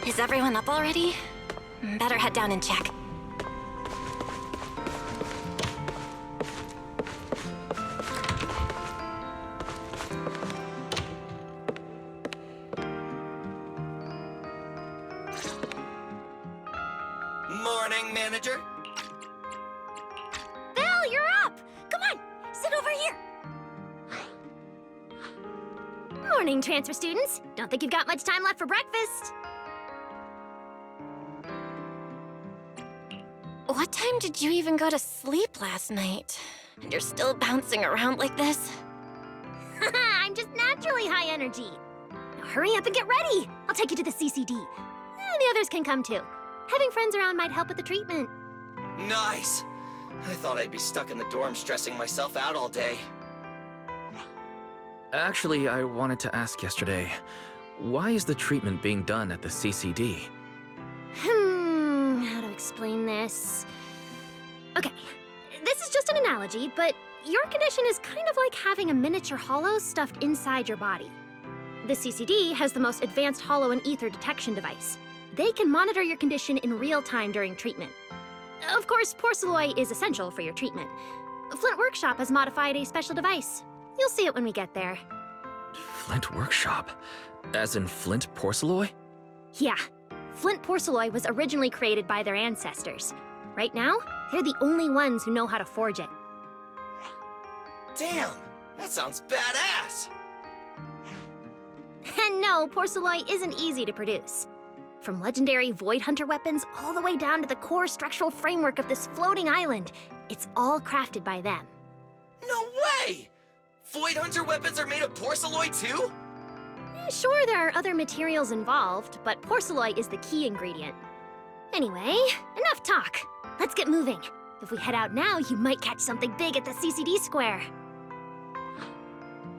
Is everyone up already? Better head down and check. Morning, manager. Val, you're up! Come on, sit over here. Morning, transfer students. Don't think you've got much time left for breakfast. What time did you even go to sleep last night? And you're still bouncing around like this? I'm just naturally high energy. Now hurry up and get ready. I'll take you to the CCD. The others can come too. Having friends around might help with the treatment. Nice. I thought I'd be stuck in the dorm stressing myself out all day. Actually, I wanted to ask yesterday, why is the treatment being done at the CCD? How to explain this? Okay, this is just an analogy, but your condition is kind of like having a miniature hollow stuffed inside your body. The CCD has the most advanced hollow and ether detection device. They can monitor your condition in real time during treatment. Of course, porcelloi is essential for your treatment. Flint Workshop has modified a special device. You'll see it when we get there. Flint Workshop? As in Flint porcelloi? Yeah. Flint porcelloi was originally created by their ancestors. Right now, they're the only ones who know how to forge it. Damn, that sounds badass. And no, porcelloi isn't easy to produce. From legendary Void Hunter weapons all the way down to the core structural framework of this floating island, it's all crafted by them. No way! Void Hunter weapons are made of porcelloi too? Sure, there are other materials involved, but porcelloi is the key ingredient. Anyway, enough talk. Let's get moving. If we head out now, you might catch something big at the CCD square.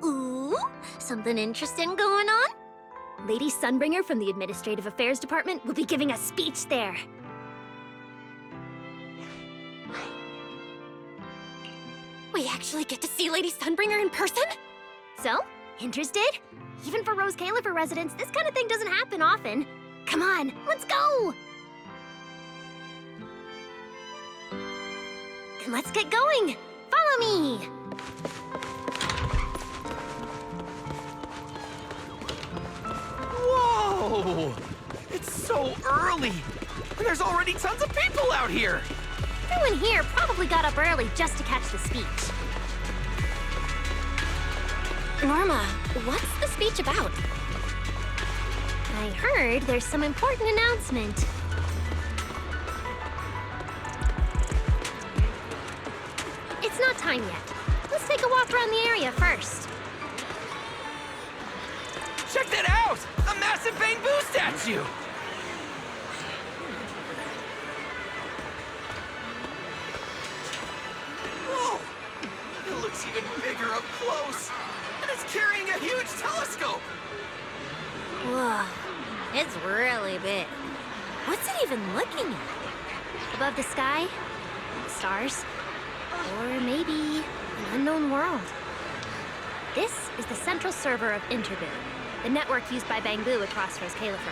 Ooh, something interesting going on? Lady Sunbringer from the Administrative Affairs Department will be giving a speech there. We actually get to see Lady Sunbringer in person? So, interested? Even for Rose Califer residents, this kind of thing doesn't happen often. Come on, let's go! Then let's get going. Follow me! Whoa! It's so early! And there's already tons of people out here! Everyone here probably got up early just to catch the speech. Norma, what's the speech about? I heard there's some important announcement. It's not time yet. Let's take a walk around the area first. Check that out! A massive bamboo statue! Whoa! It looks even bigger up close! And it's carrying a huge telescope! Whoa, it's really big. What's it even looking at? Above the sky? Stars? Or maybe an unknown world? This is the central server of Interboo, the network used by Bangbu across Rose Califer.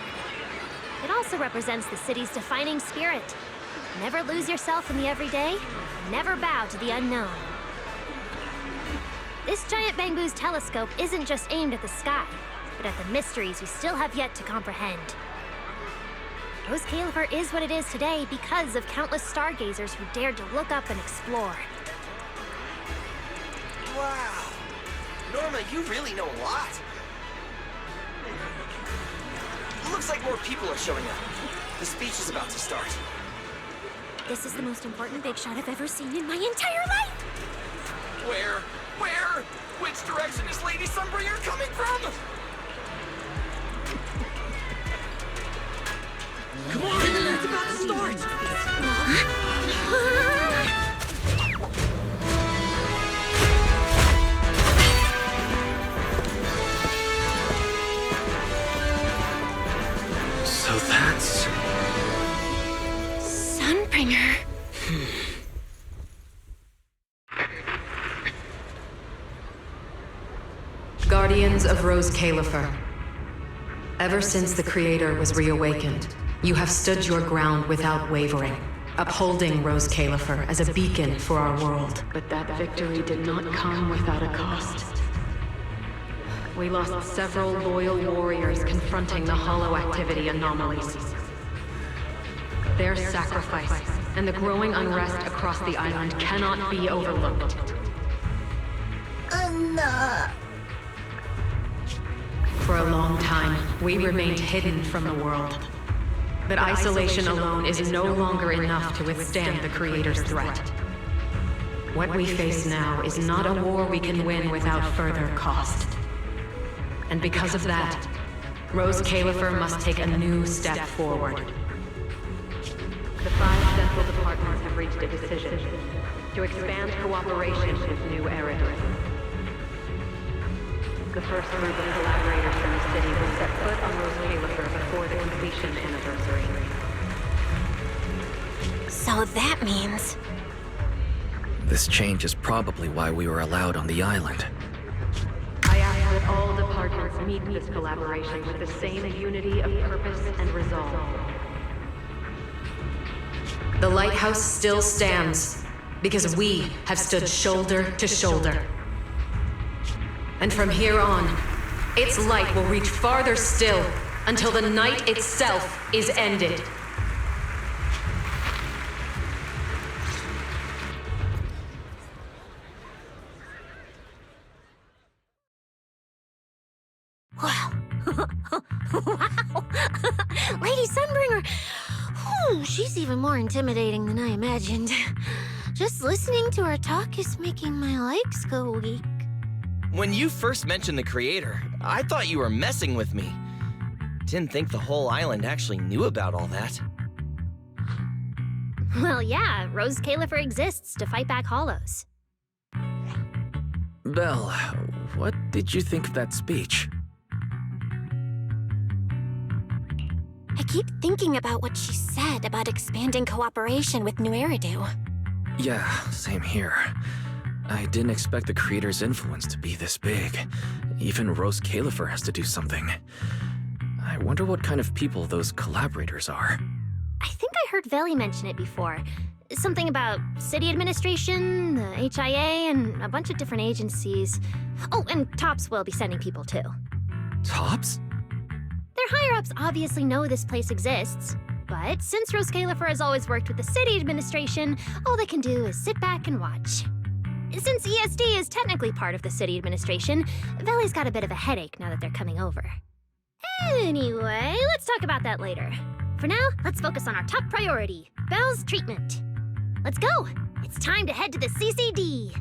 It also represents the city's defining spirit. Never lose yourself in the everyday, never bow to the unknown. This giant Bangbu's telescope isn't just aimed at the sky, but at the mysteries we still have yet to comprehend. Rose Califer is what it is today because of countless stargazers who dared to look up and explore. Wow! Norma, you really know a lot! Looks like more people are showing up. The speech is about to start. This is the most important big shot I've ever seen in my entire life! Where? Where? Which direction is Lady Sunbringer coming from? Come on! It's about to start! So that's... Sunbringer. Guardians of Rose Califer. Ever since the Creator was reawakened, you have stood your ground without wavering, upholding Rose Califer as a beacon for our world. But that victory did not come without a cost. We lost several loyal warriors confronting the hollow activity anomalies. Their sacrifice and the growing unrest across the island cannot be overlooked. For a long time, we remained hidden from the world. But isolation alone is no longer enough to withstand the Creator's threat. What we face now is not a war we can win without further cost. And because of that, Rose Califer must take a new step forward. The 5 central departments have reached a decision to expand cooperation with New Eridu. The first group of collaborators from the city will set foot on Rose Califer before the completion anniversary. So that means... This change is probably why we were allowed on the island. I ask that all departments meet this collaboration with the same unity of purpose and resolve. The lighthouse still stands because we have stood shoulder to shoulder. And from here on, its light will reach farther still until the night itself is ended. Wow. Wow. Lady Sunbringer. Whew, she's even more intimidating than I imagined. Just listening to her talk is making my legs go weak. When you first mentioned the Creator, I thought you were messing with me. Didn't think the whole island actually knew about all that. Well, yeah, Rose Califer exists to fight back hollows. Belle, what did you think of that speech? I keep thinking about what she said about expanding cooperation with New Eridu. Yeah, same here. I didn't expect the Creator's influence to be this big. Even Rose Califer has to do something. I wonder what kind of people those collaborators are. I think I heard Veli mention it before. Something about city administration, the HIA, and a bunch of different agencies. Oh, and Tops will be sending people too. Tops? Their higher-ups obviously know this place exists. But since Rose Califer has always worked with the city administration, all they can do is sit back and watch. Since ESD is technically part of the city administration, Veli's got a bit of a headache now that they're coming over. Anyway, let's talk about that later. For now, let's focus on our top priority, Belle's treatment. Let's go! It's time to head to the CCD.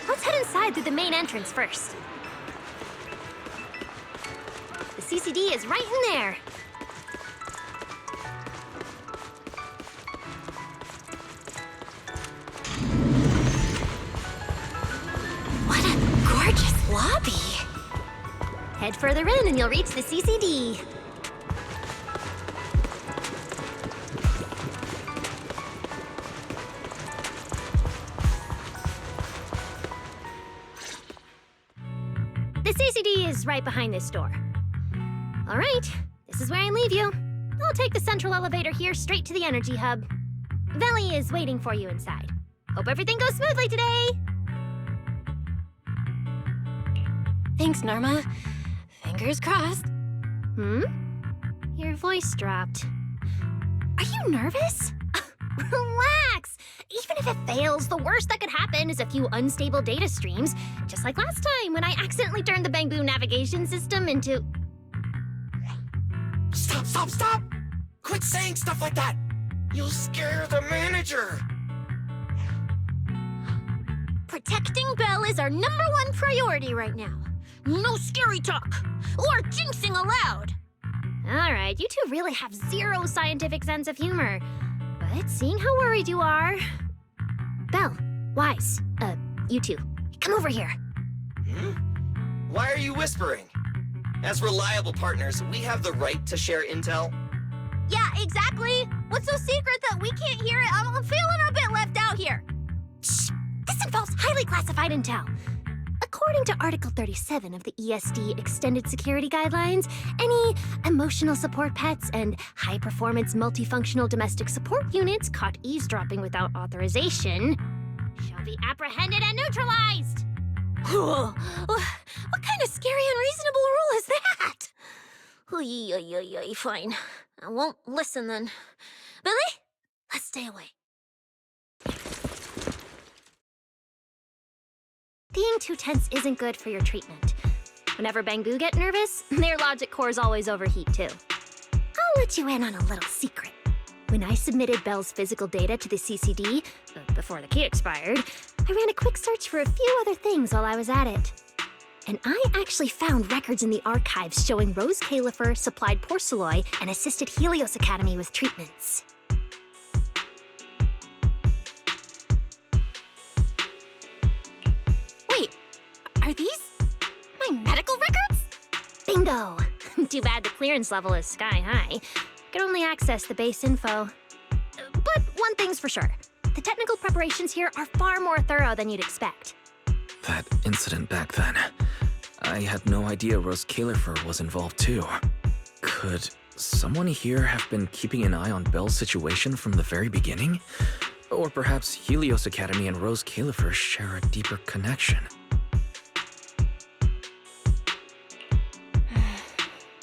Let's head inside through the main entrance first. The CCD is right in there. What a gorgeous lobby. Head further in and you'll reach the CCD. The CCD is right behind this door. All right, this is where I leave you. I'll take the central elevator here straight to the energy hub. Veli is waiting for you inside. Hope everything goes smoothly today. Thanks, Norma. Fingers crossed. Your voice dropped. Are you nervous? Relax. Even if it fails, the worst that could happen is a few unstable data streams, just like last time when I accidentally turned the Bangbu navigation system into... Stop! Quit saying stuff like that! You'll scare the manager! Protecting Belle is our #1 priority right now. No scary talk, or jinxing allowed. All right, you two really have zero scientific sense of humor. But seeing how worried you are... Belle, Wise, you two, come over here. Why are you whispering? As reliable partners, we have the right to share intel. Yeah, exactly. What's so secret that we can't hear it? I'm feeling a bit left out here. Shh! This involves highly classified intel. According to Article 37 of the ESD Extended Security Guidelines, any emotional support pets and high-performance multifunctional domestic support units caught eavesdropping without authorization shall be apprehended and neutralized. What kind of scary, unreasonable rule is that? Fine. I won't listen then. Billy, let's stay away. Being too tense isn't good for your treatment. Whenever Bangu get nervous, their logic cores always overheat too. I'll let you in on a little secret. When I submitted Belle's physical data to the CCD, before the key expired, I ran a quick search for a few other things while I was at it. And I actually found records in the archives showing Rose Califer supplied Porceloy and assisted Helios Academy with treatments. Wait, are these my medical records? Bingo! Too bad the clearance level is sky high. I can only access the base info. But one thing's for sure. The technical preparations here are far more thorough than you'd expect. That incident back then. I had no idea Rose Califer was involved too. Could someone here have been keeping an eye on Belle's situation from the very beginning? Or perhaps Helios Academy and Rose Califer share a deeper connection?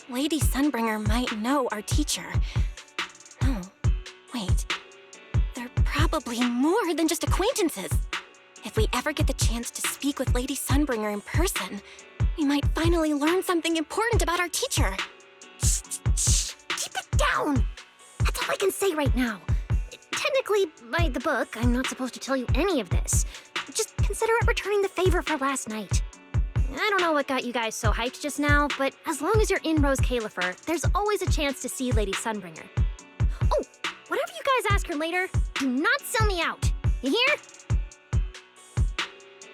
Lady Sunbringer might know our teacher. Oh, wait. They're probably more than just acquaintances. If we ever get the chance to speak with Lady Sunbringer in person, we might finally learn something important about our teacher. Shh! Keep it down! That's all I can say right now. Technically, by the book, I'm not supposed to tell you any of this. Just consider it returning the favor for last night. I don't know what got you guys so hyped just now, but as long as you're in Rose Califer, there's always a chance to see Lady Sunbringer. Oh, whatever you guys ask her later, do not sell me out. You hear?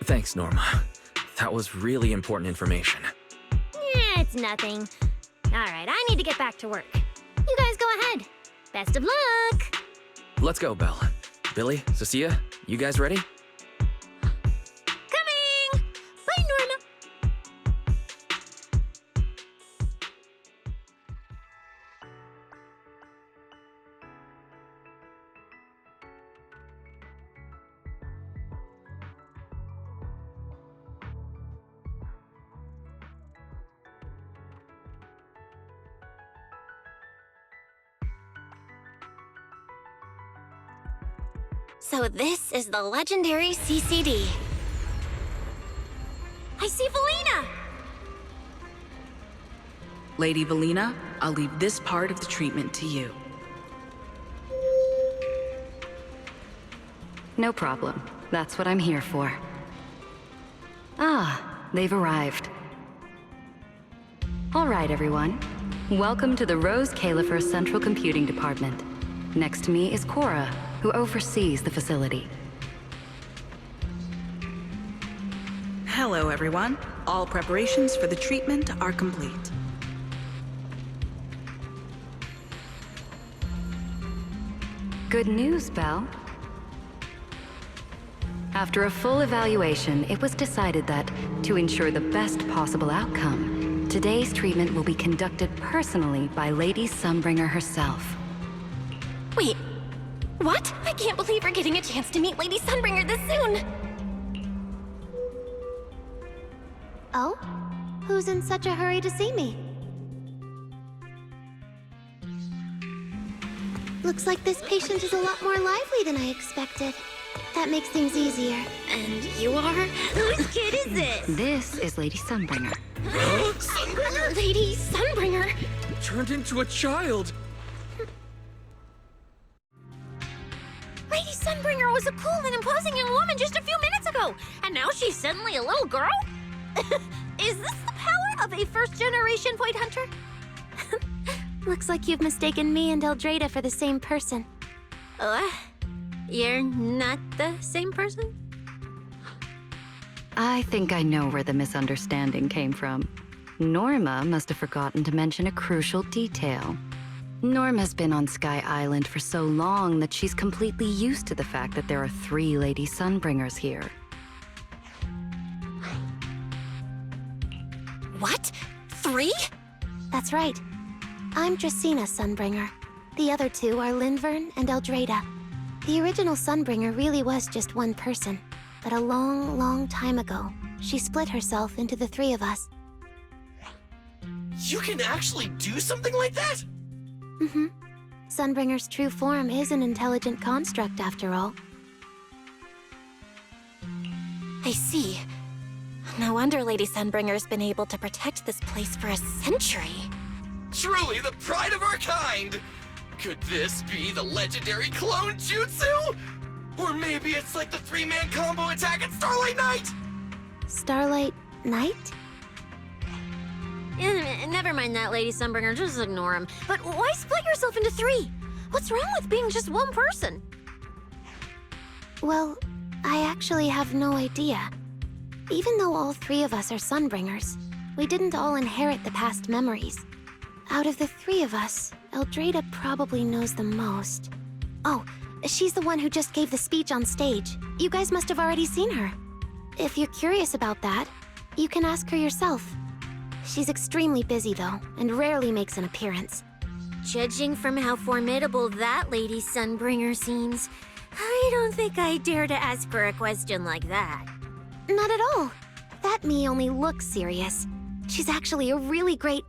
Thanks, Norma. That was really important information. It's nothing. All right, I need to get back to work. You guys go ahead. Best of luck! Let's go, Belle. Billy, Cecilia, you guys ready? Coming! Bye, Norma! So this is the legendary CCD. I see Valina! Lady Valina, I'll leave this part of the treatment to you. No problem. That's what I'm here for. Ah, they've arrived. All right, everyone. Welcome to the Rose Califer Central Computing Department. Next to me is Cora, who oversees the facility. Hello, everyone. All preparations for the treatment are complete. Good news, Belle. After a full evaluation, it was decided that, to ensure the best possible outcome, today's treatment will be conducted personally by Lady Sunbringer herself. Wait, what? I can't believe we're getting a chance to meet Lady Sunbringer this soon! Oh? Who's in such a hurry to see me? Looks like this patient is a lot more lively than I expected. That makes things easier. And you are? Whose kid is this? This is Lady Sunbringer. Lady Sunbringer? Turned into a child! Lady Sunbringer was a cool and imposing young woman just a few minutes ago, and now she's suddenly a little girl? Is this the power of a first-generation Void Hunter? Looks like you've mistaken me and Eldrada for the same person. You're not the same person? I think I know where the misunderstanding came from. Norma must have forgotten to mention a crucial detail. Norma's been on Sky Island for so long that she's completely used to the fact that there are 3 Lady Sunbringers here. What? 3? That's right. I'm Dracena Sunbringer. The other two are Lindvern and Eldrada. The original Sunbringer really was just one person, but a long, long time ago, she split herself into the 3 of us. You can actually do something like that? Mm-hmm. Sunbringer's true form is an intelligent construct, after all. I see. No wonder Lady Sunbringer's been able to protect this place for a century. Truly the pride of our kind! Could this be the legendary clone jutsu? Or maybe it's like the 3-man combo attack at Starlight Night? Starlight Night? Never mind that, Lady Sunbringer. Just ignore him. But why split yourself into 3? What's wrong with being just one person? Well, I actually have no idea. Even though all 3 of us are Sunbringers, we didn't all inherit the past memories. Out of the 3 of us, Eldrada probably knows the most. Oh, she's the one who just gave the speech on stage. You guys must have already seen her. If you're curious about that, you can ask her yourself. She's extremely busy, though, and rarely makes an appearance. Judging from how formidable that Lady Sunbringer seems, I don't think I dare to ask her a question like that. Not at all. That me only looks serious. She's actually a really great...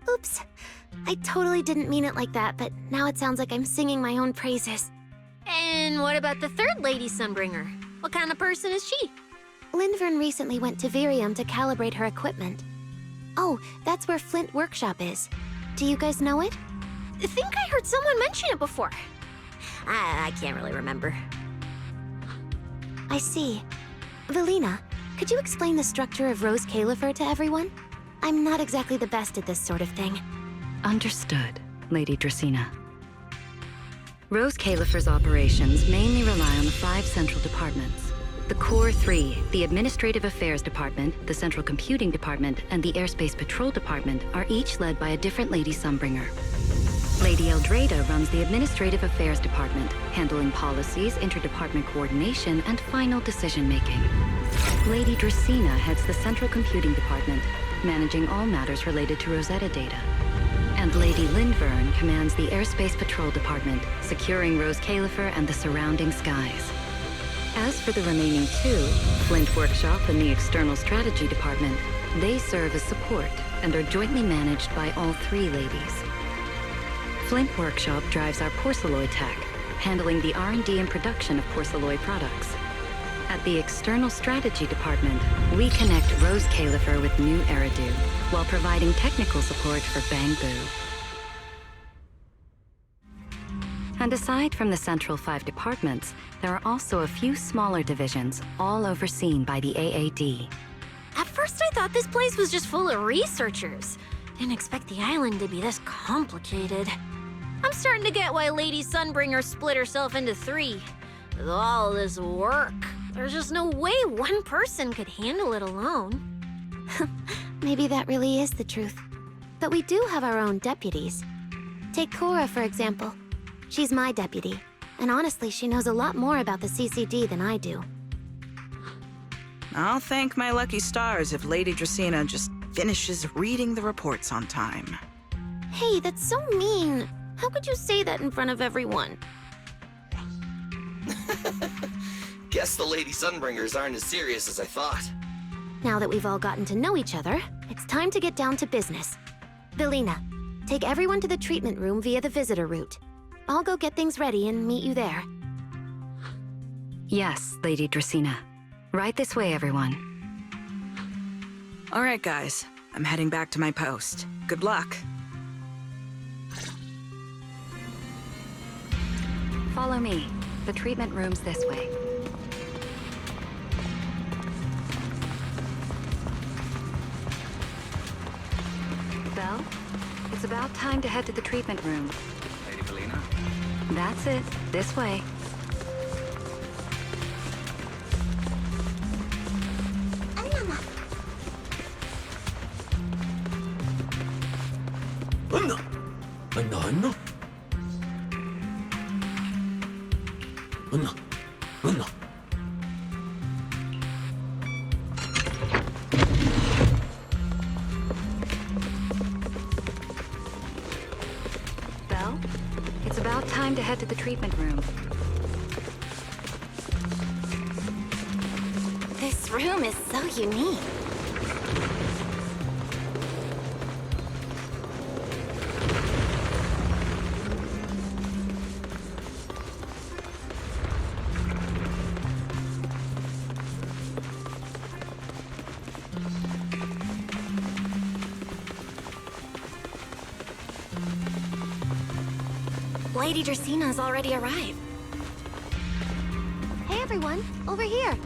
Oops. I totally didn't mean it like that, but now it sounds like I'm singing my own praises. And what about the 3rd Lady Sunbringer? What kind of person is she? Lindvern recently went to Virium to calibrate her equipment. Oh, that's where Flint Workshop is. Do you guys know it? I think I heard someone mention it before. I can't really remember. I see. Velina, could you explain the structure of Rose Califer to everyone? I'm not exactly the best at this sort of thing. Understood, Lady Dracena. Rose Califer's operations mainly rely on the 5 central departments. The Core 3, the Administrative Affairs Department, the Central Computing Department, and the Airspace Patrol Department are each led by a different Lady Sunbringer. Lady Eldrada runs the Administrative Affairs Department, handling policies, interdepartment coordination, and final decision-making. Lady Dracena heads the Central Computing Department, managing all matters related to Rosetta data. And Lady Lindvern commands the Airspace Patrol Department, securing Rose Califer and the surrounding skies. As for the remaining 2, Flint Workshop and the External Strategy Department, they serve as support and are jointly managed by all 3 ladies. Flint Workshop drives our porcelloid tech, handling the R&D and production of porcelloid products. At the External Strategy Department, we connect Rose Califer with new Eridu, while providing technical support for Bangbu. And aside from the central 5 departments, there are also a few smaller divisions, all overseen by the AAD. At first I thought this place was just full of researchers. Didn't expect the island to be this complicated. I'm starting to get why Lady Sunbringer split herself into 3. With all this work, there's just no way one person could handle it alone. Maybe that really is the truth. But we do have our own deputies. Take Cora, for example. She's my deputy, and honestly, she knows a lot more about the CCD than I do. I'll thank my lucky stars if Lady Dracena just finishes reading the reports on time. Hey, that's so mean. How could you say that in front of everyone? Guess the Lady Sunbringers aren't as serious as I thought. Now that we've all gotten to know each other, it's time to get down to business. Velina, take everyone to the treatment room via the visitor route. I'll go get things ready and meet you there. Yes, Lady Dracena. Right this way, everyone. All right, guys. I'm heading back to my post. Good luck. Follow me. The treatment room's this way. Belle, it's about time to head to the treatment room. Lady Velina? That's it. This way. time to head to the treatment room. This room is so unique. Lady Dracena's already arrived. Hey everyone, over here.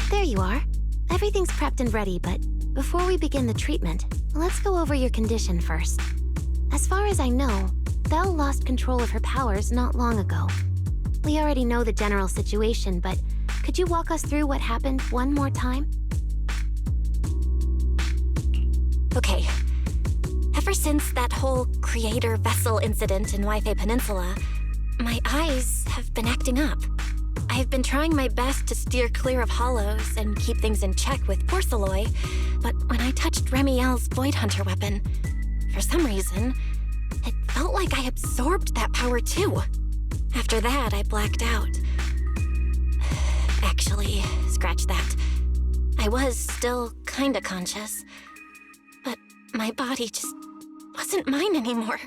There you are. Everything's prepped and ready, but before we begin the treatment, let's go over your condition first. As far as I know, Belle lost control of her powers not long ago. We already know the general situation, but could you walk us through what happened one more time? Okay. Ever since that whole creator vessel incident in Wi-Fi Peninsula, my eyes have been acting up. I've been trying my best to steer clear of hollows and keep things in check with porcelain, but when I touched Remiel's Void Hunter weapon, for some reason, it felt like I absorbed that power too. After that, I blacked out. Actually, scratch that. I was still kinda conscious, but my body just wasn't mine anymore.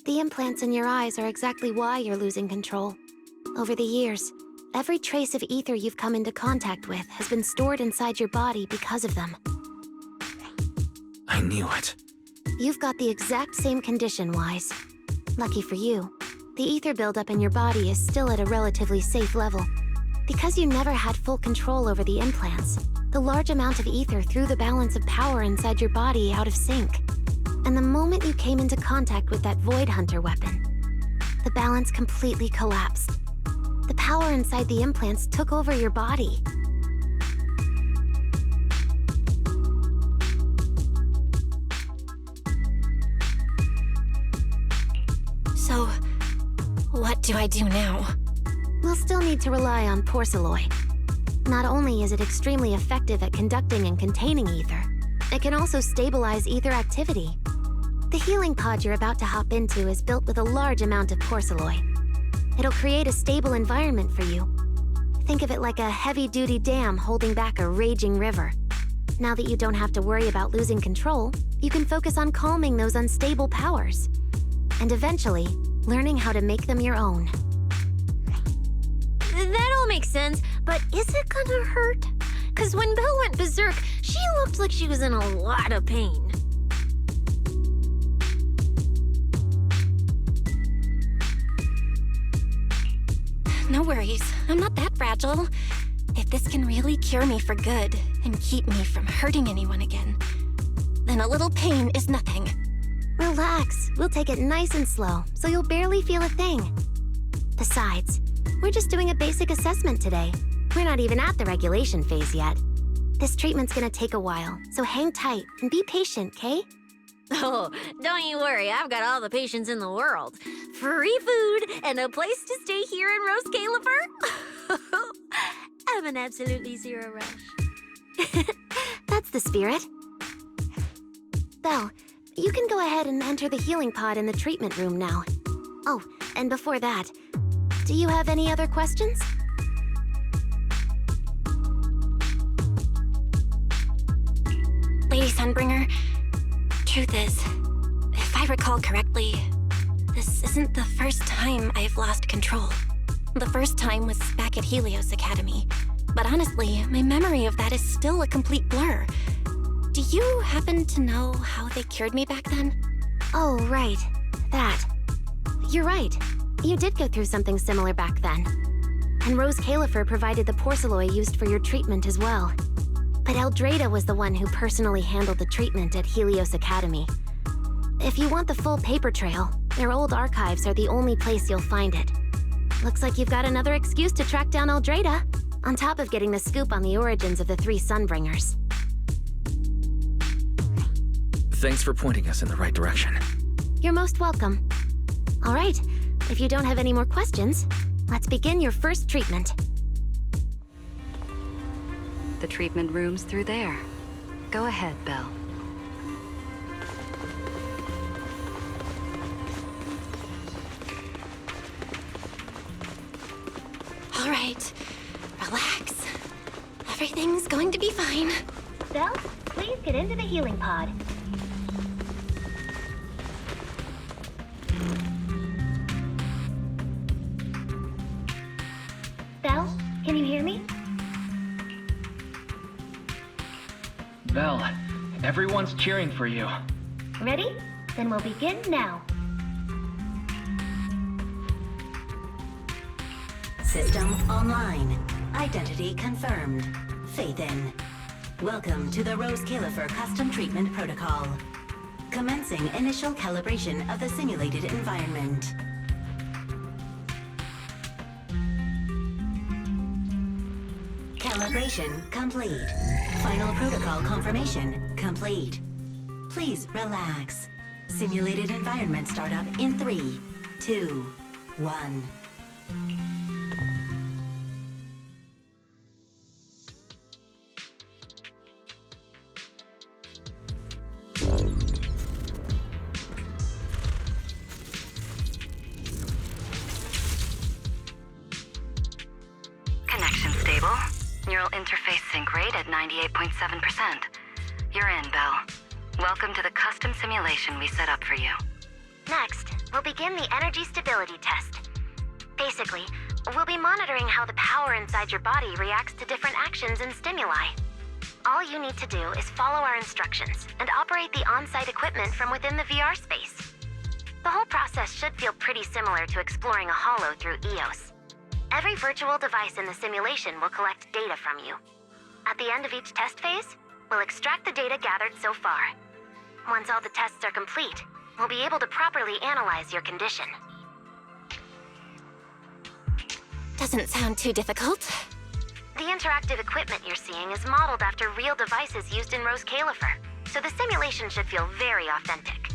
The implants in your eyes are exactly why you're losing control. Over the years, every trace of ether you've come into contact with has been stored inside your body because of them. I knew it. You've got the exact same condition, Wise. Lucky for you, the ether buildup in your body is still at a relatively safe level. Because you never had full control over the implants, the large amount of ether threw the balance of power inside your body out of sync. And the moment you came into contact with that Void Hunter weapon, the balance completely collapsed. The power inside the implants took over your body. So, what do I do now? We'll still need to rely on porcelain. Not only is it extremely effective at conducting and containing ether, it can also stabilize ether activity. The healing pod you're about to hop into is built with a large amount of porcelain. It'll create a stable environment for you. Think of it like a heavy-duty dam holding back a raging river. Now that you don't have to worry about losing control, you can focus on calming those unstable powers. And eventually, learning how to make them your own. That all makes sense, but is it gonna hurt? Because when Belle went berserk, she looked like she was in a lot of pain. No worries, I'm not that fragile. If this can really cure me for good and keep me from hurting anyone again, then a little pain is nothing. Relax, we'll take it nice and slow, so you'll barely feel a thing. Besides, we're just doing a basic assessment today. We're not even at the regulation phase yet. This treatment's gonna take a while, so hang tight and be patient, Kay? Oh, don't you worry, I've got all the patience in the world. Free food and a place to stay here in Rose Califer. I'm an absolutely zero rush. That's the spirit. Belle, you can go ahead and enter the healing pod in the treatment room now. Oh, and before that, do you have any other questions? Lady Sunbringer, truth is, if I recall correctly, this isn't the first time I've lost control. The first time was back at Helios Academy, but honestly, my memory of that is still a complete blur. Do you happen to know how they cured me back then? Oh, right. That. You're right. You did go through something similar back then. And Rose Califer provided the porcelain used for your treatment as well. But Eldrada was the one who personally handled the treatment at Helios Academy. If you want the full paper trail, their old archives are the only place you'll find it. Looks like you've got another excuse to track down Eldrada, on top of getting the scoop on the origins of the 3 Sunbringers. Thanks for pointing us in the right direction. You're most welcome. All right, if you don't have any more questions, let's begin your first treatment. The treatment room's through there. Go ahead, Belle. right. Relax. Everything's going to be fine. Belle, please get into the healing pod. Belle, can you hear me? Belle, everyone's cheering for you. Ready? Then we'll begin now. System online. Identity confirmed. Faith in. Welcome to the Rose Califer Custom Treatment Protocol. Commencing initial calibration of the simulated environment. Calibration complete. Final protocol confirmation complete. Please relax. Simulated environment startup in 3, 2, 1. Connection stable. Neural interface sync rate at 98.7%. You're in, Belle. Welcome to the custom simulation we set up for you. Next, we'll begin the energy stability test. Basically, we'll be monitoring how the power inside your body reacts to different actions and stimuli. All you need to do is follow our instructions and operate the on-site equipment from within the VR space. The whole process should feel pretty similar to exploring a holo through EOS. Every virtual device in the simulation will collect data from you. At the end of each test phase, we'll extract the data gathered so far. Once all the tests are complete, we'll be able to properly analyze your condition. Doesn't sound too difficult. The interactive equipment you're seeing is modeled after real devices used in Rose Califer, so the simulation should feel very authentic.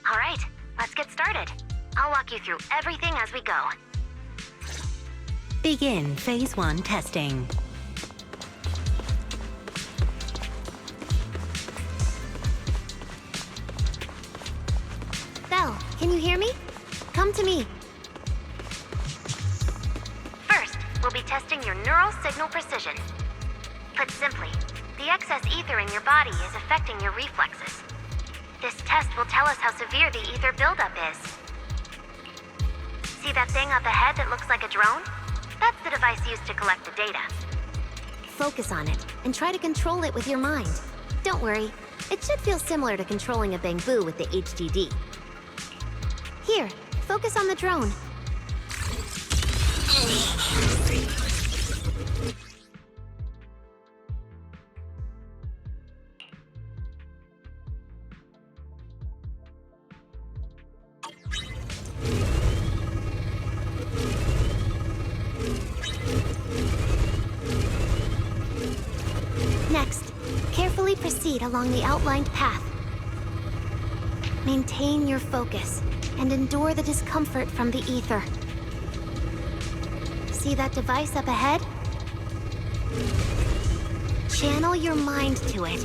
All right, let's get started. I'll walk you through everything as we go. Begin Phase 1 testing. Belle, can you hear me? Come to me. First, we'll be testing your neural signal precision. Put simply, the excess ether in your body is affecting your reflexes. This test will tell us how severe the ether buildup is. See that thing up ahead that looks like a drone? That's the device used to collect the data. Focus on it and try to control it with your mind. Don't worry, it should feel similar to controlling a bamboo with the HDD. Here, focus on the drone. Next, carefully proceed along the outlined path. Maintain your focus and endure the discomfort from the ether. See that device up ahead? Channel your mind to it.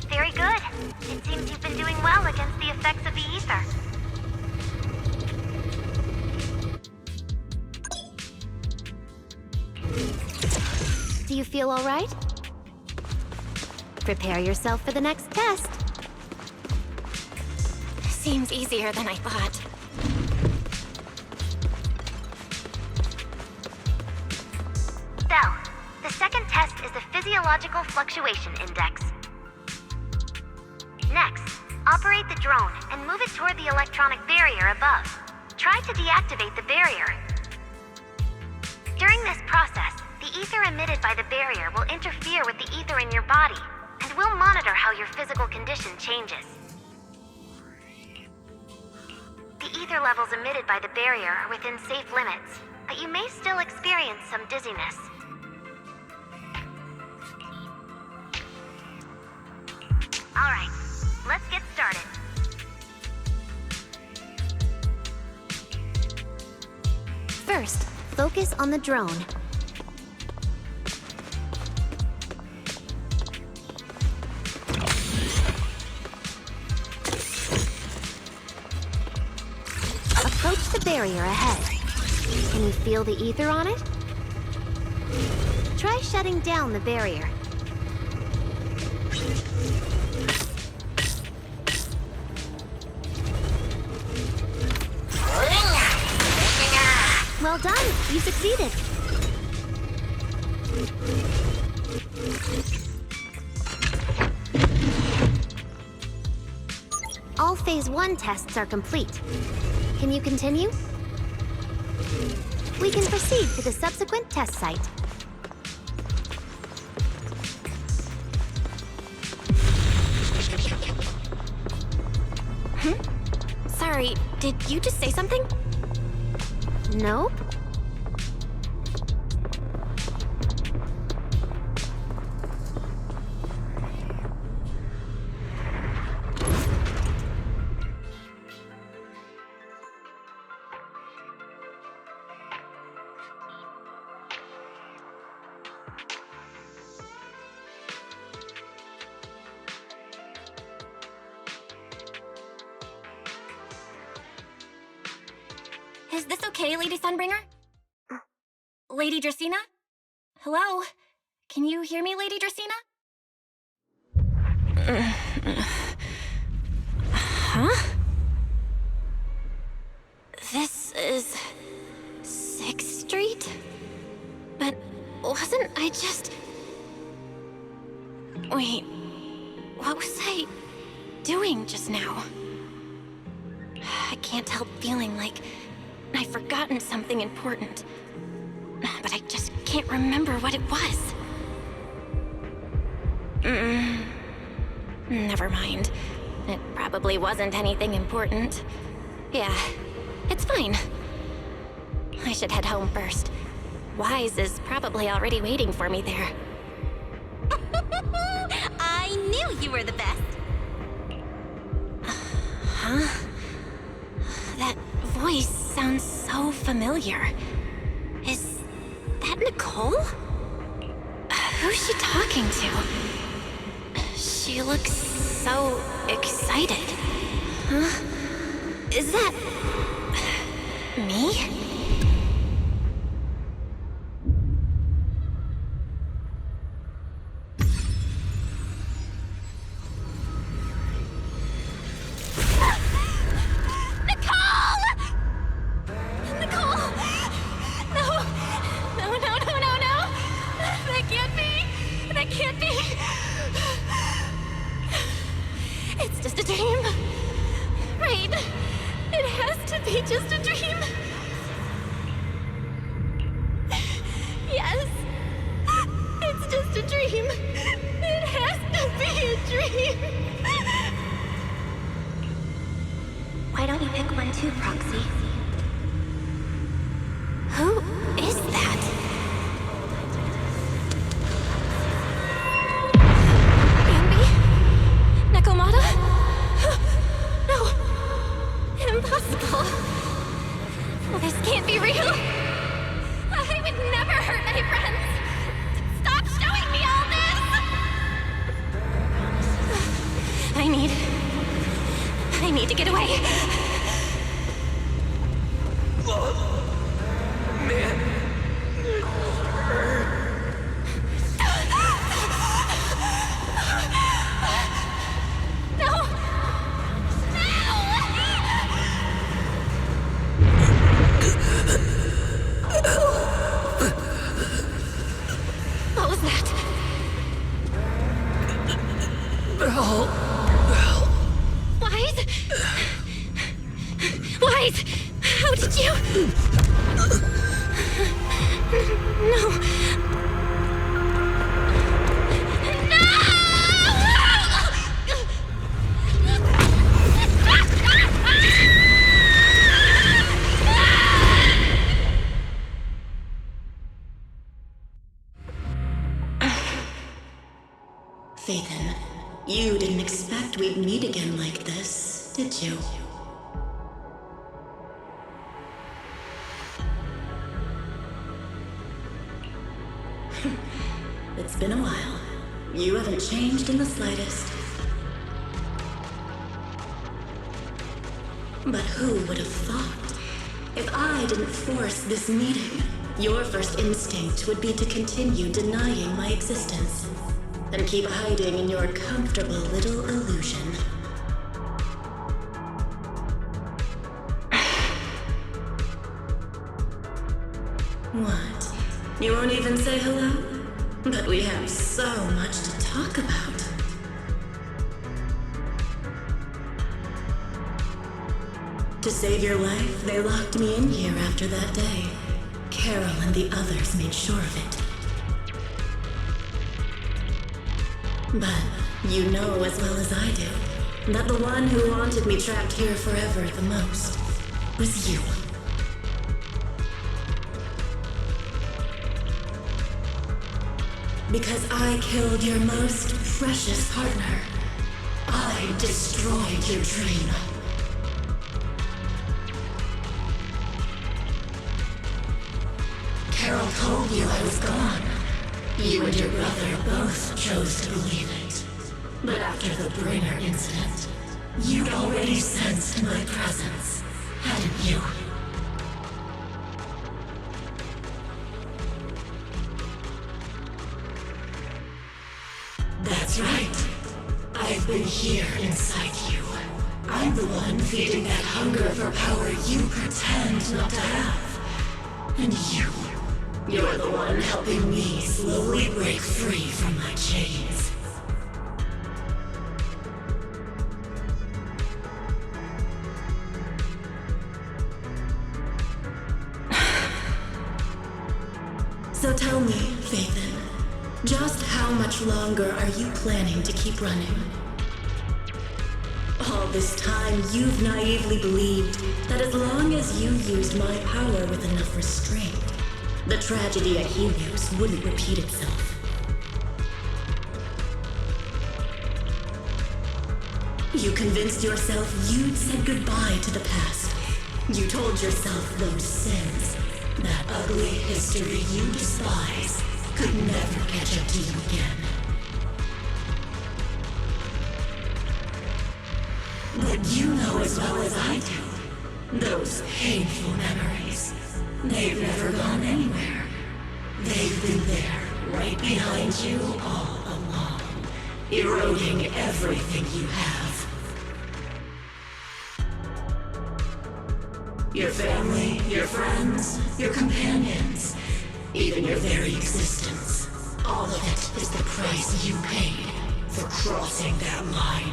Very good. It seems you've been doing well against the effects of the ether. Do you feel all right? Prepare yourself for the next test. Seems easier than I thought. Belle, the second test is the physiological fluctuation index. Next, operate the drone and move it toward the electronic barrier above. Try to deactivate the barrier. During this process, the ether emitted by the barrier will interfere with the ether in your body, and we'll monitor how your physical condition changes. The ether levels emitted by the barrier are within safe limits, but you may still experience some dizziness. All right, let's get started. First, focus on the drone. the barrier ahead. Can you feel the ether on it? Try shutting down the barrier. Well done, you succeeded. All Phase 1 tests are complete. Can you continue? We can proceed to the subsequent test site. Sorry, did you just say something? Nope. Is this okay, Lady Sunbringer? Lady Dracena? Hello? Can you hear me, Lady Dracena? Huh? This is 6th Street? But wasn't I just... Wait, what was I doing just now? I can't help feeling like I've forgotten something important, but I just can't remember what it was. Never mind. It probably wasn't anything important. Yeah, it's fine. I should head home first. Wise is probably already waiting for me there. I knew you were the best. Huh? That voice sounds so familiar. Is that Nicole? Who's she talking to? She looks so excited. Huh? Is that... me? Why don't you pick one too, Proxy? Who is that? Ambi? Nekomata? No! Impossible! This can't be real! I would never hurt my friends! Stop showing me all this! I need to get away. How did you... No. Phaethon, you didn't expect we'd meet again like this, did you? It's been a while. You haven't changed in the slightest. But who would have thought? If I didn't force this meeting, your first instinct would be to continue denying my existence and keep hiding in your comfortable little illusion. What? You won't even say hello? But we have so much to talk about. To save your life, they locked me in here after that day. Carol and the others made sure of it. But you know as well as I do that the one who wanted me trapped here forever the most was you. Because I killed your most precious partner. I destroyed your dream. Carol told you I was gone. You and your brother both chose to believe it. But after the Bringer incident, you'd already sensed my presence, hadn't you? That's right. I've been here inside you. I'm the one feeding that hunger for power you pretend not to have. And you're the one helping me slowly break free from my chains. So tell me, Faithin, just how much longer are you planning to keep running? All this time, you've naively believed that as long as you used my power with enough restraint, the tragedy at Helios wouldn't repeat itself. You convinced yourself you'd said goodbye to the past. You told yourself those sins, that ugly history you despise, could never catch up to you again. But you know as well as I do, those painful memories, they've never gone anywhere. They've been there, right behind you all along, eroding everything you have. Your family, your friends, your companions, even your very existence. All of it is the price you paid for crossing that line.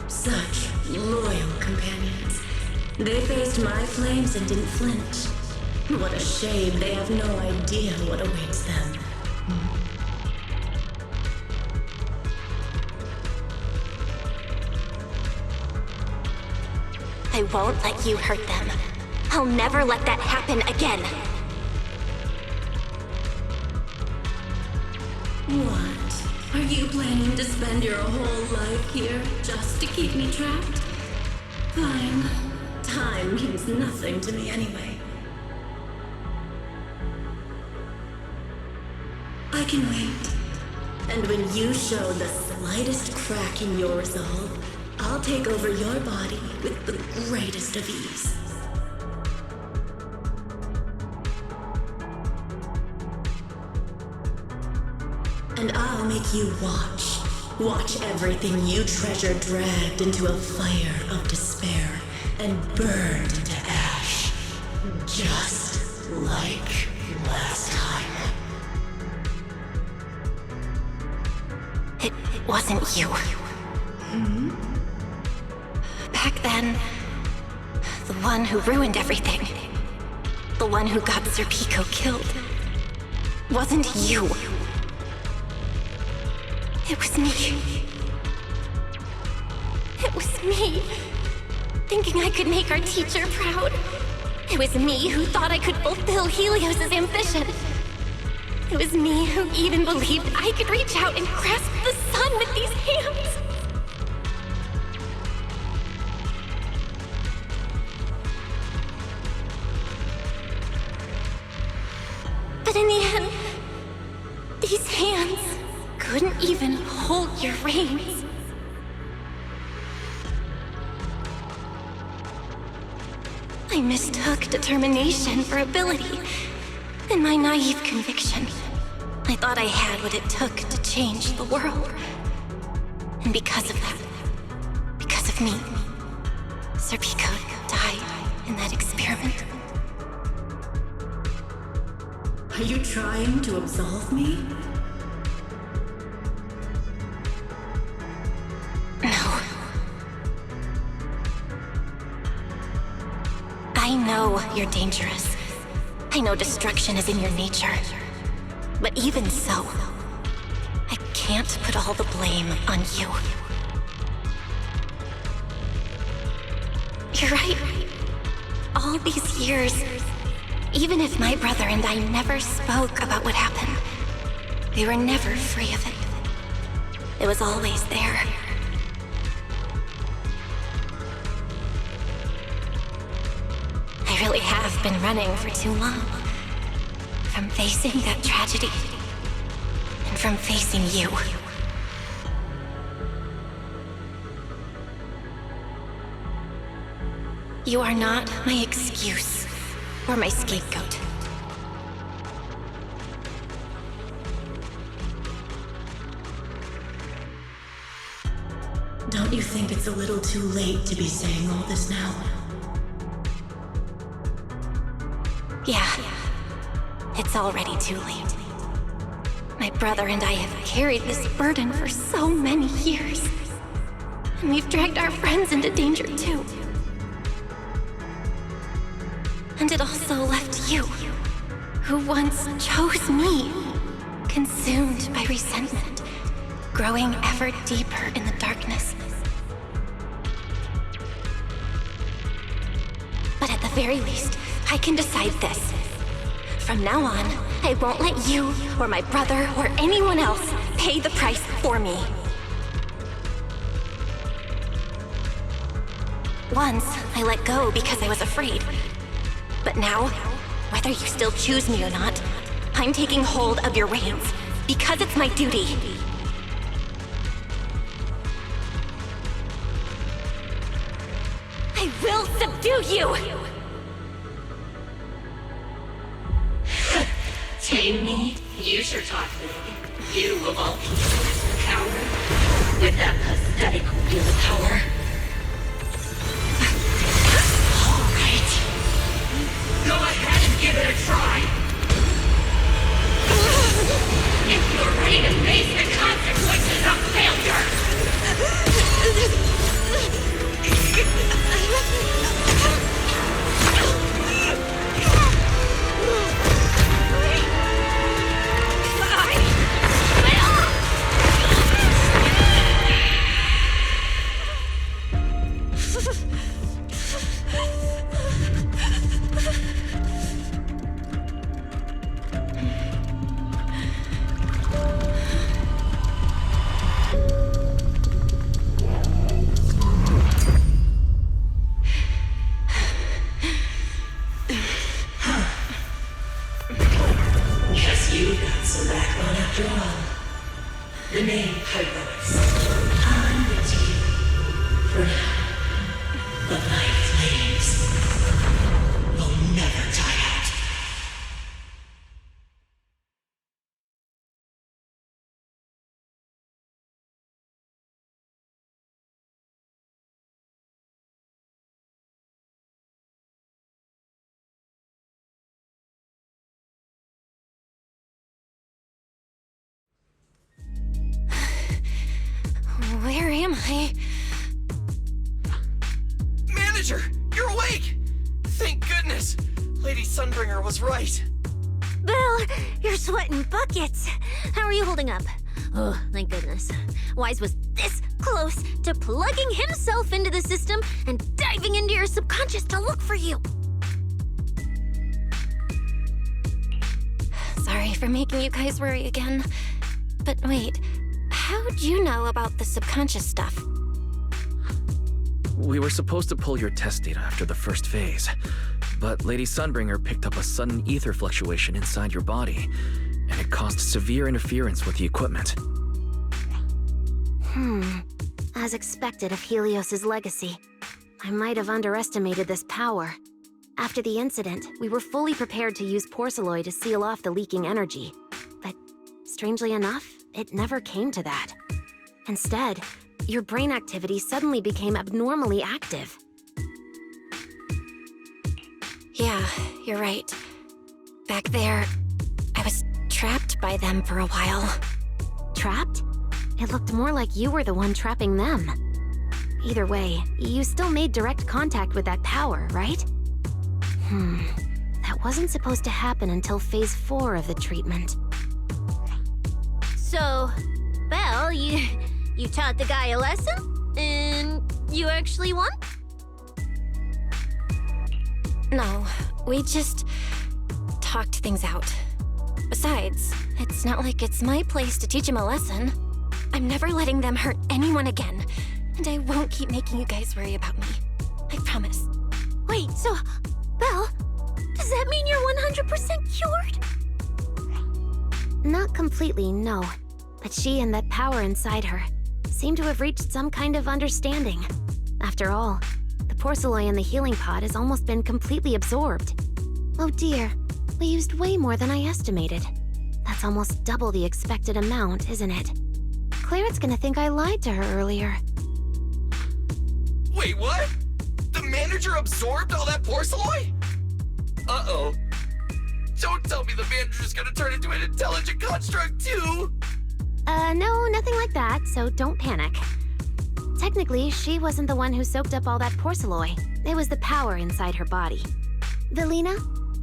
Such loyal companions. They faced my flames and didn't flinch. What a shame they have no idea what awaits them. I won't let you hurt them. I'll never let that happen again. What? Are you planning to spend your whole life here just to keep me trapped? Fine. Time means nothing to me anyway. I can wait. And when you show the slightest crack in your resolve, I'll take over your body with the greatest of ease. And I'll make you watch. Watch everything you treasure dragged into a fire of despair and burned into ash. Just like last time. It wasn't you. Back then, the one who ruined everything, the one who got Sir Pico killed, wasn't you. It was me. It was me, thinking I could make our teacher proud. It was me who thought I could fulfill Helios' ambition. It was me who even believed I could reach out and grasp the sun with these hands. But in the end, these hands couldn't even hold your reins. I mistook determination for ability. In my naive conviction, I thought I had what it took to change the world. And because of that, because of me, Serpico died in that experiment. Are you trying to absolve me? No. I know you're dangerous. I know destruction is in your nature. But even so, I can't put all the blame on you. You're right. All these years, even if my brother and I never spoke about what happened, we were never free of it. It was always there. I really have been running for too long. From facing that tragedy, and from facing you. You are not my excuse, or my scapegoat. Don't you think it's a little too late to be saying all this now? Yeah. It's already too late. My brother and I have carried this burden for so many years. And we've dragged our friends into danger too. And it also left you, who once chose me, consumed by resentment, growing ever deeper in the darkness. But at the very least, I can decide this. From now on, I won't let you, or my brother, or anyone else pay the price for me. Once, I let go because I was afraid. But now, whether you still choose me or not, I'm taking hold of your reins, because it's my duty. I will subdue you! Tame me? You sure talk big. You of all people, coward. With that pathetic willpower. Alright. Go ahead and give it a try. If you're ready to face the consequences of failure. Guess you got some backbone after all. The name Heroics. I'm with you. For now. But my flames will never die out. Where am I? Manager, you're awake! Thank goodness! Lady Sunbringer was right. Bill, you're sweating buckets. How are you holding up? Oh, thank goodness. Wise was this close to plugging himself into the system and diving into your subconscious to look for you. Sorry for making you guys worry again. But wait, how'd you know about the subconscious stuff? We were supposed to pull your test data after the first phase. But Lady Sunbringer picked up a sudden ether fluctuation inside your body, and it caused severe interference with the equipment. As expected of Helios's legacy, I might have underestimated this power. After the incident, we were fully prepared to use porcelain to seal off the leaking energy. But strangely enough, it never came to that. Instead, your brain activity suddenly became abnormally active. Yeah, you're right. Back there, I was trapped by them for a while. Trapped? It looked more like you were the one trapping them. Either way, you still made direct contact with that power, right? That wasn't supposed to happen until Phase 4 of the treatment. So, Belle, you taught the guy a lesson? And you actually won? No, we just talked things out. Besides, it's not like it's my place to teach him a lesson. I'm never letting them hurt anyone again, and I won't keep making you guys worry about me. I promise. Wait, so, Belle, does that mean you're 100% cured? Not completely, no. But she and that power inside her seem to have reached some kind of understanding. After all, the porcelain in the healing pod has almost been completely absorbed. Oh dear, we used way more than I estimated. That's almost double the expected amount, isn't it? Claret's gonna think I lied to her earlier. Wait, what? The manager absorbed all that porcelain? Uh-oh. Don't tell me the manager's gonna turn into an intelligent construct too! No, nothing like that, so don't panic. Technically, she wasn't the one who soaked up all that porcelain. It was the power inside her body. Velina,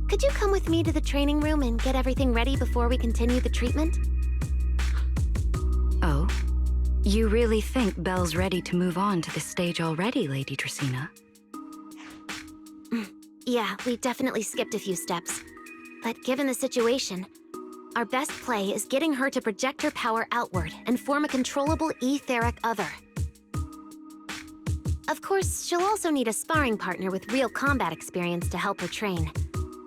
could you come with me to the training room and get everything ready before we continue the treatment? Oh? You really think Belle's ready to move on to this stage already, Lady Dracaena? Yeah, we definitely skipped a few steps. But given the situation, our best play is getting her to project her power outward and form a controllable etheric other. Of course, she'll also need a sparring partner with real combat experience to help her train.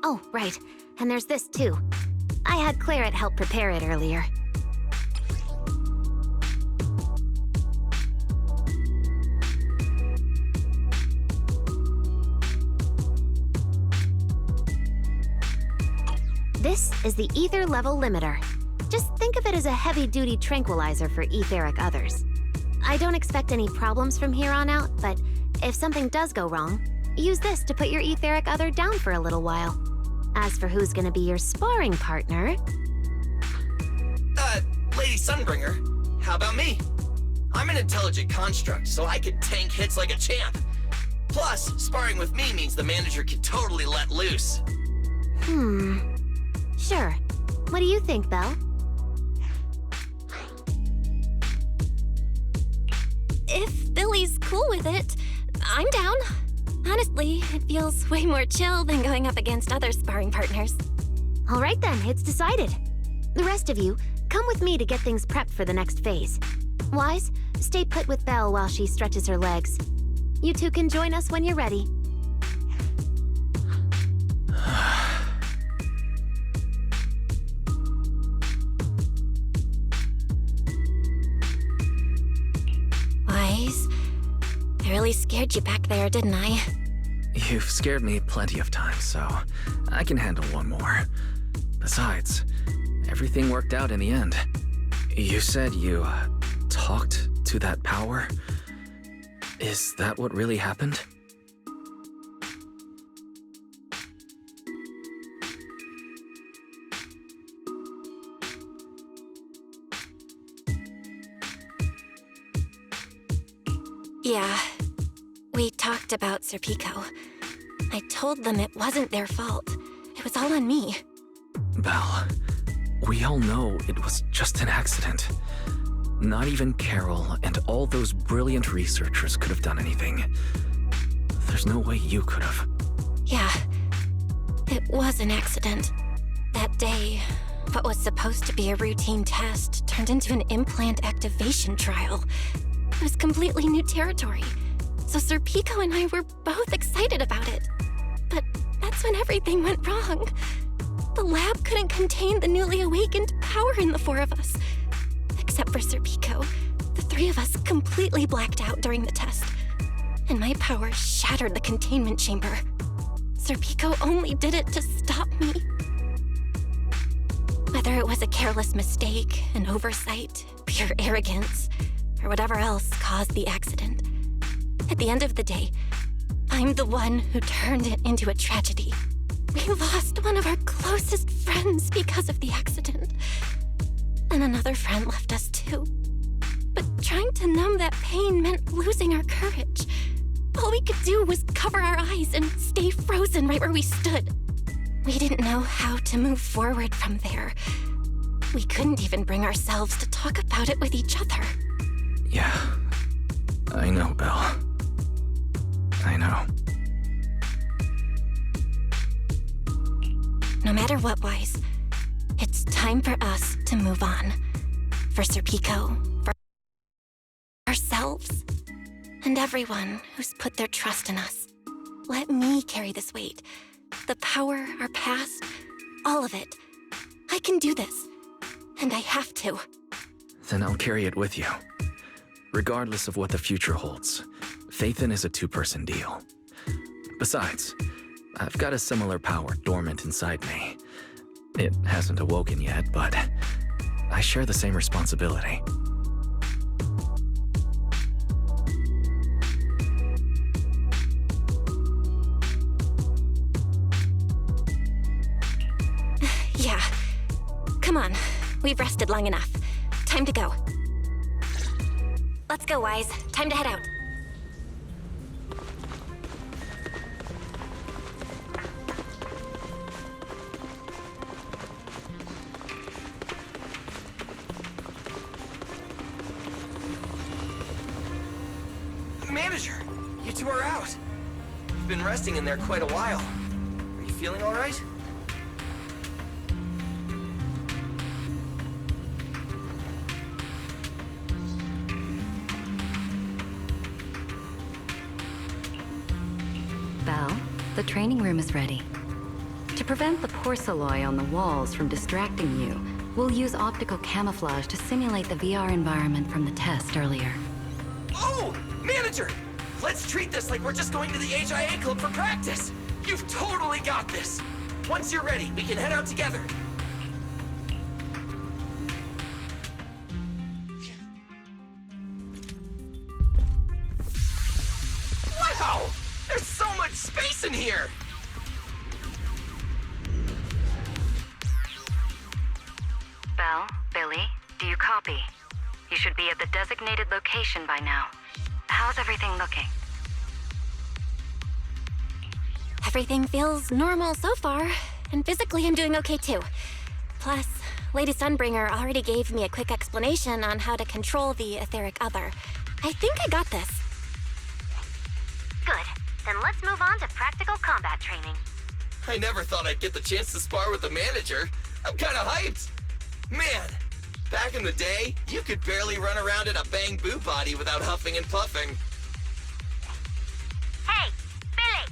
Oh, right, and there's this too. I had Claret help prepare it earlier. This is the ether level limiter. Just think of it as a heavy-duty tranquilizer for etheric others. I don't expect any problems from here on out, but if something does go wrong, use this to put your etheric other down for a little while. As for who's gonna be your sparring partner... Lady Sunbringer, how about me? I'm an intelligent construct, so I can tank hits like a champ. Plus, sparring with me means the manager can totally let loose. Sure. What do you think, Belle? If Billy's cool with it, I'm down. Honestly, it feels way more chill than going up against other sparring partners. All right then, it's decided. The rest of you, come with me to get things prepped for the next phase. Wise, stay put with Belle while she stretches her legs. You two can join us when you're ready. Wise, I really scared you back there, didn't I? You've scared me plenty of times, so I can handle one more. Besides, everything worked out in the end. You said you talked to that power? Is that what really happened? Yeah, we talked about Serpico. I told them it wasn't their fault. It was all on me. Belle, we all know it was just an accident. Not even Carol and all those brilliant researchers could have done anything. There's no way you could have. Yeah, it was an accident. That day, what was supposed to be a routine test turned into an implant activation trial. It was completely new territory, so Serpico and I were both excited about it. But that That's when everything went wrong. The lab couldn't contain the newly awakened power in the four of us. Except for Sir Pico, the three of us completely blacked out during the test. And my power shattered the containment chamber. Sir Pico only did it to stop me. Whether it was a careless mistake, an oversight, pure arrogance, or whatever else caused the accident, at the end of the day, I'm the one who turned it into a tragedy. We lost one of our closest friends because of the accident. And another friend left us too. But trying to numb that pain meant losing our courage. All we could do was cover our eyes and stay frozen right where we stood. We didn't know how to move forward from there. We couldn't even bring ourselves to talk about it with each other. Yeah, I know, Belle. I know. No matter what, Wise, it's time for us to move on. For Sir Pico, for ourselves, and everyone who's put their trust in us. Let me carry this weight. The power, our past, all of it. I can do this, and I have to. Then I'll carry it with you. Regardless of what the future holds, Faithin is a two-person deal. Besides, I've got a similar power dormant inside me. It hasn't awoken yet, but I share the same responsibility. Yeah. Come on. We've rested long enough. Time to go. Let's go, Wise. Time to head out. Manager, you two are out. You've been resting in there quite a while. Are you feeling all right? Belle, the training room is ready. To prevent the porcelain on the walls from distracting you, we'll use optical camouflage to simulate the VR environment from the test earlier. Oh! Manager! Let's treat this like we're just going to the HIA club for practice! You've totally got this! Once you're ready, we can head out together. Wow! There's so much space in here! Belle, Billy, do you copy? You should be at the designated location by now. How's everything looking? Everything feels normal so far, and physically I'm doing okay too. Plus, Lady Sunbringer already gave me a quick explanation on how to control the etheric other. I think I got this. Good. Then let's move on to practical combat training. I never thought I'd get the chance to spar with the manager. I'm kinda hyped. Man, back in the day, you could barely run around in a bang-boo body without huffing and puffing. Hey, Billy,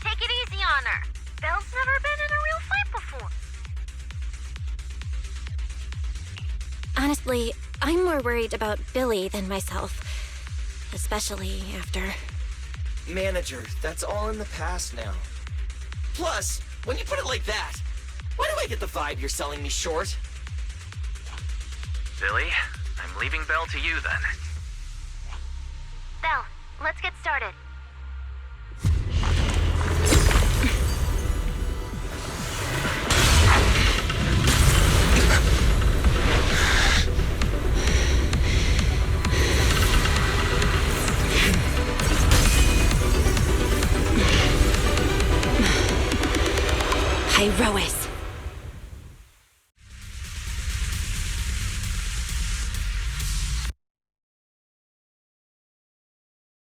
take it easy on her. Belle's never been in a real fight before. Honestly, I'm more worried about Billy than myself. Especially after... Manager, that's all in the past now. Plus, when you put it like that, why do I get the vibe you're selling me short? Billy, I'm leaving Belle to you then. Belle, let's get started.